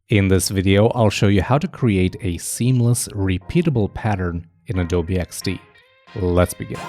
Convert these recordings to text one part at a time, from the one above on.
In this video, I'll show you how to create a seamless, repeatable pattern in Adobe XD. Let's begin.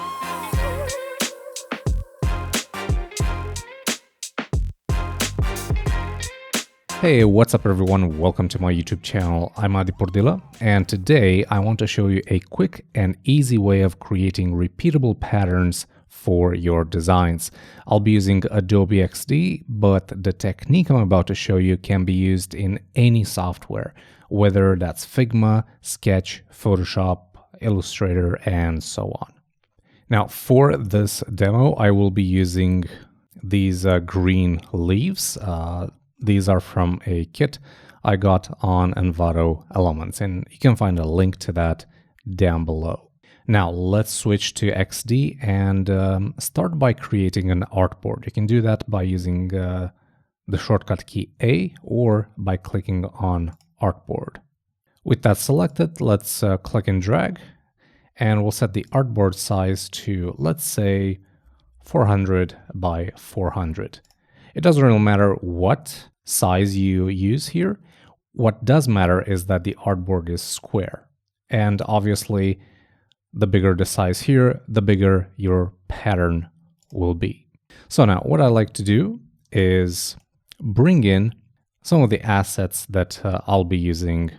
Hey, what's up everyone? Welcome to my YouTube channel. I'm Adi Pordila, and today I want to show you a quick and easy way of creating repeatable patterns for your designs. I'll be using Adobe XD, but the technique I'm about to show you can be used in any software, whether that's Figma, Sketch, Photoshop, Illustrator, and so on. Now, for this demo, I will be using these green leaves. These are from a kit I got on Envato Elements, and you can find a link to that down below. Now let's switch to XD and start by creating an artboard. You can do that by using the shortcut key A or by clicking on artboard. With that selected, let's click and drag, and we'll set the artboard size to, let's say, 400 by 400. It doesn't really matter what size you use here. What does matter is that the artboard is square, and obviously the bigger the size here, the bigger your pattern will be. So now what I like to do is bring in some of the assets that I'll be using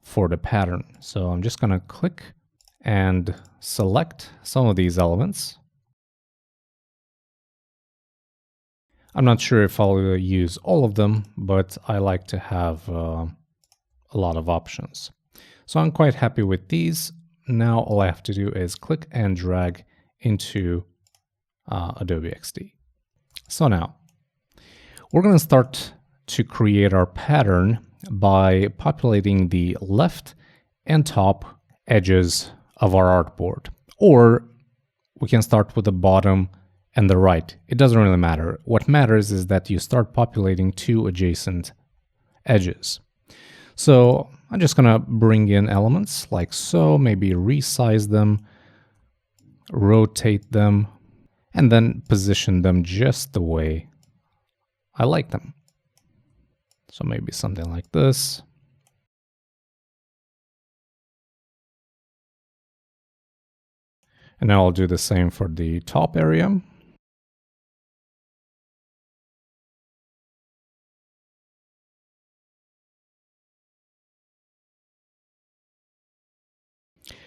for the pattern. So I'm just gonna click and select some of these elements. I'm not sure if I'll use all of them, but I like to have a lot of options. So I'm quite happy with these. Now all I have to do is click and drag into Adobe XD. So now we're going to start to create our pattern by populating the left and top edges of our artboard. Or we can start with the bottom and the right. It doesn't really matter. What matters is that you start populating two adjacent edges. So I'm just gonna bring in elements like so, maybe resize them, rotate them, and then position them just the way I like them. So maybe something like this. And now I'll do the same for the top area.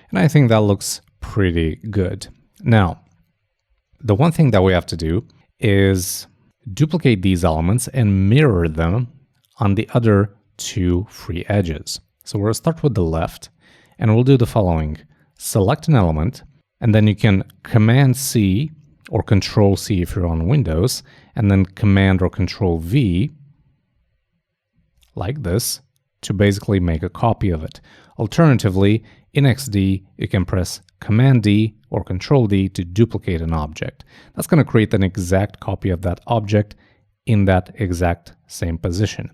And I think that looks pretty good. Now, the one thing that we have to do is duplicate these elements and mirror them on the other two free edges. So we'll start with the left, and we'll do the following. Select an element, and then you can Command C or Control C if you're on Windows, and then Command or Control V, like this, to basically make a copy of it. Alternatively, in XD, you can press Command D or Control D to duplicate an object. That's going to create an exact copy of that object in that exact same position.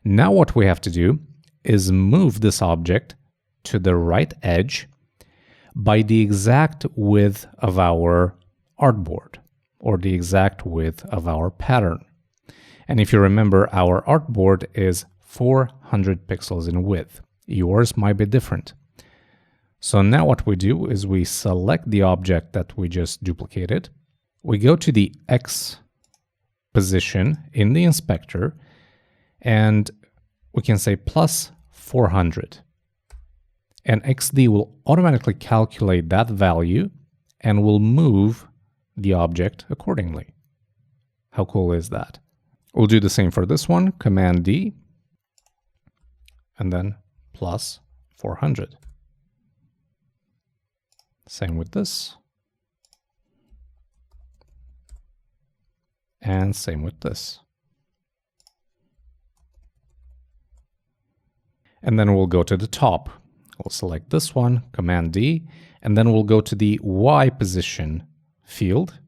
Now what we have to do is move this object to the right edge by the exact width of our artboard, or the exact width of our pattern. And if you remember, our artboard is 400 pixels in width. Yours might be different. So now what we do is we select the object that we just duplicated. We go to the X position in the inspector, and we can say plus 400. And XD will automatically calculate that value and will move the object accordingly. How cool is that? We'll do the same for this one, Command D, and then plus 400. Same with this. And same with this. And then we'll go to the top. We'll select this one, Command D, and then we'll go to the Y position field,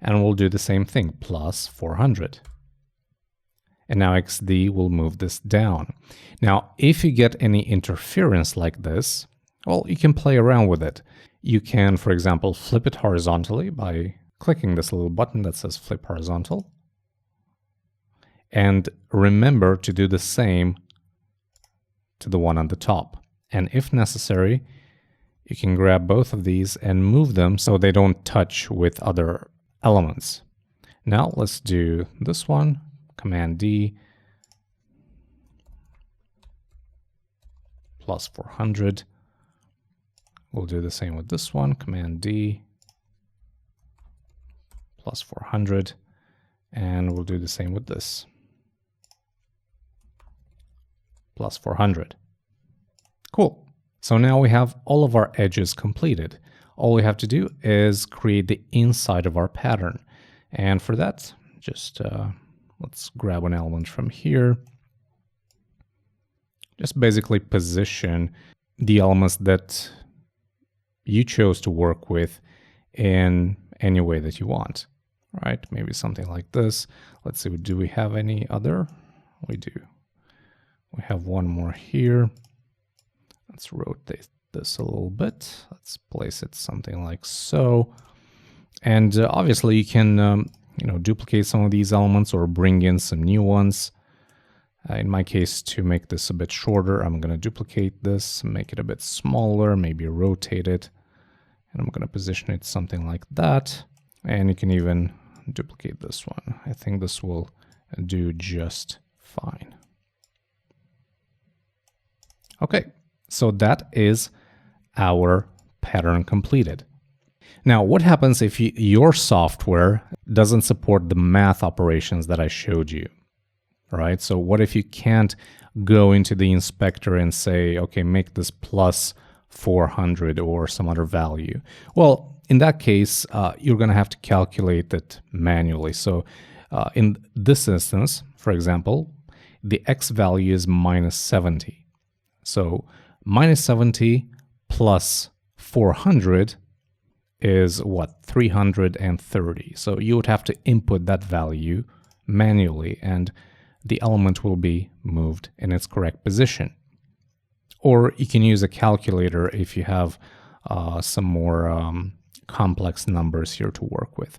and we'll do the same thing, plus 400. And now XD will move this down. Now, if you get any interference like this, well, you can play around with it. You can, for example, flip it horizontally by clicking this little button that says Flip Horizontal. And remember to do the same to the one on the top. And if necessary, you can grab both of these and move them so they don't touch with other elements. Now let's do this one, Command D, plus 400. We'll do the same with this one, Command D, plus 400. And we'll do the same with this, plus 400. Cool. So now we have all of our edges completed. All we have to do is create the inside of our pattern. And for that, just let's grab an element from here. Just basically position the elements that you chose to work with in any way that you want. Right? Maybe something like this. Let's see, do we have any other? We do. We have one more here. Let's rotate this a little bit. Let's place it something like so. And obviously you can duplicate some of these elements or bring in some new ones. In my case, to make this a bit shorter, I'm going to duplicate this, make it a bit smaller, maybe rotate it. And I'm going to position it something like that. And you can even duplicate this one. I think this will do just fine. Okay. So that is our pattern completed. Now, what happens if your software doesn't support the math operations that I showed you, right? So what if you can't go into the inspector and say, okay, make this plus 400 or some other value? Well, in that case, you're going to have to calculate it manually. So in this instance, for example, the X value is minus 70. So minus 70 plus 400 is what? 330. So you would have to input that value manually and the element will be moved in its correct position. Or you can use a calculator if you have some more complex numbers here to work with.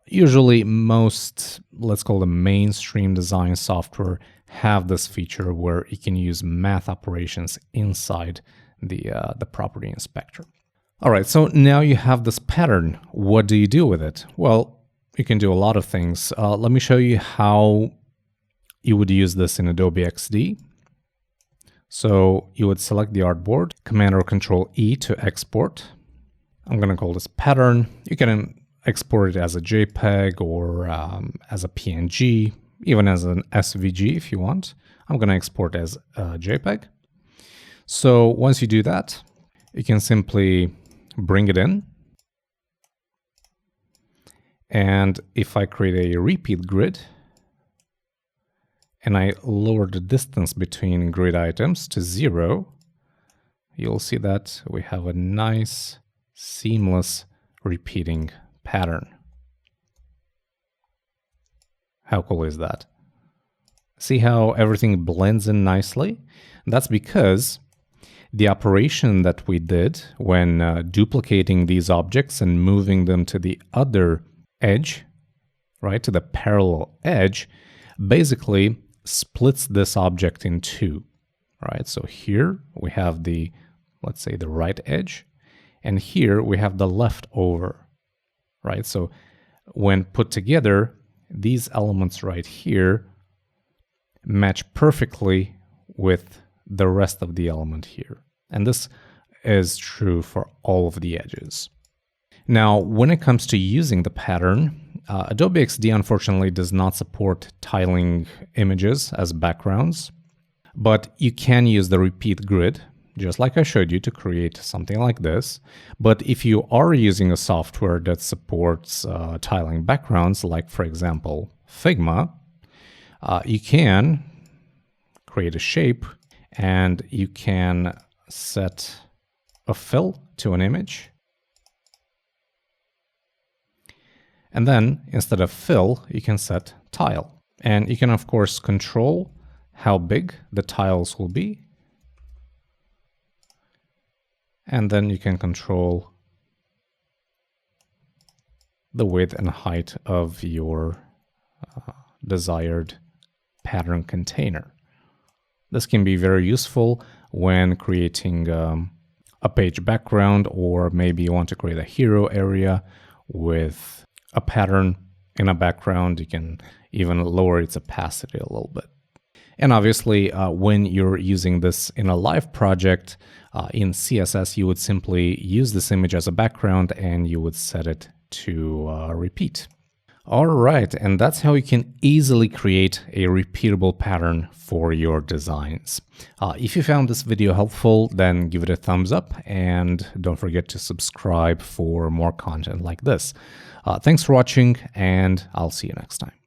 Usually most, let's call them mainstream design software, have this feature where you can use math operations inside the property inspector. All right, so now you have this pattern. What do you do with it? Well, you can do a lot of things. Let me show you how you would use this in Adobe XD. So you would select the artboard, Command or Control E to export. I'm going to call this pattern. You can export it as a JPEG or as a PNG, even as an SVG if you want. I'm going to export as a JPEG. So once you do that, you can simply bring it in. And if I create a repeat grid and I lower the distance between grid items to 0, you'll see that we have a nice, seamless repeating pattern. How cool is that? See how everything blends in nicely? That's because the operation that we did when duplicating these objects and moving them to the other edge, right, to the parallel edge, basically splits this object in two, right? So here we have the, let's say, the right edge, and here we have the left over, right? So when put together, these elements right here match perfectly with the rest of the element here. And this is true for all of the edges. Now, when it comes to using the pattern, Adobe XD unfortunately does not support tiling images as backgrounds, but you can use the repeat grid, just like I showed you, to create something like this. But if you are using a software that supports tiling backgrounds, like for example, Figma, you can create a shape and you can set a fill to an image. And then instead of fill, you can set tile. And you can, of course, control how big the tiles will be. And then you can control the width and height of your desired pattern container. This can be very useful when creating a page background, or maybe you want to create a hero area with a pattern in a background. You can even lower its opacity a little bit. And obviously, when you're using this in a live project in CSS, you would simply use this image as a background and you would set it to repeat. All right, and that's how you can easily create a repeatable pattern for your designs. If you found this video helpful, then give it a thumbs up and don't forget to subscribe for more content like this. Thanks for watching, and I'll see you next time.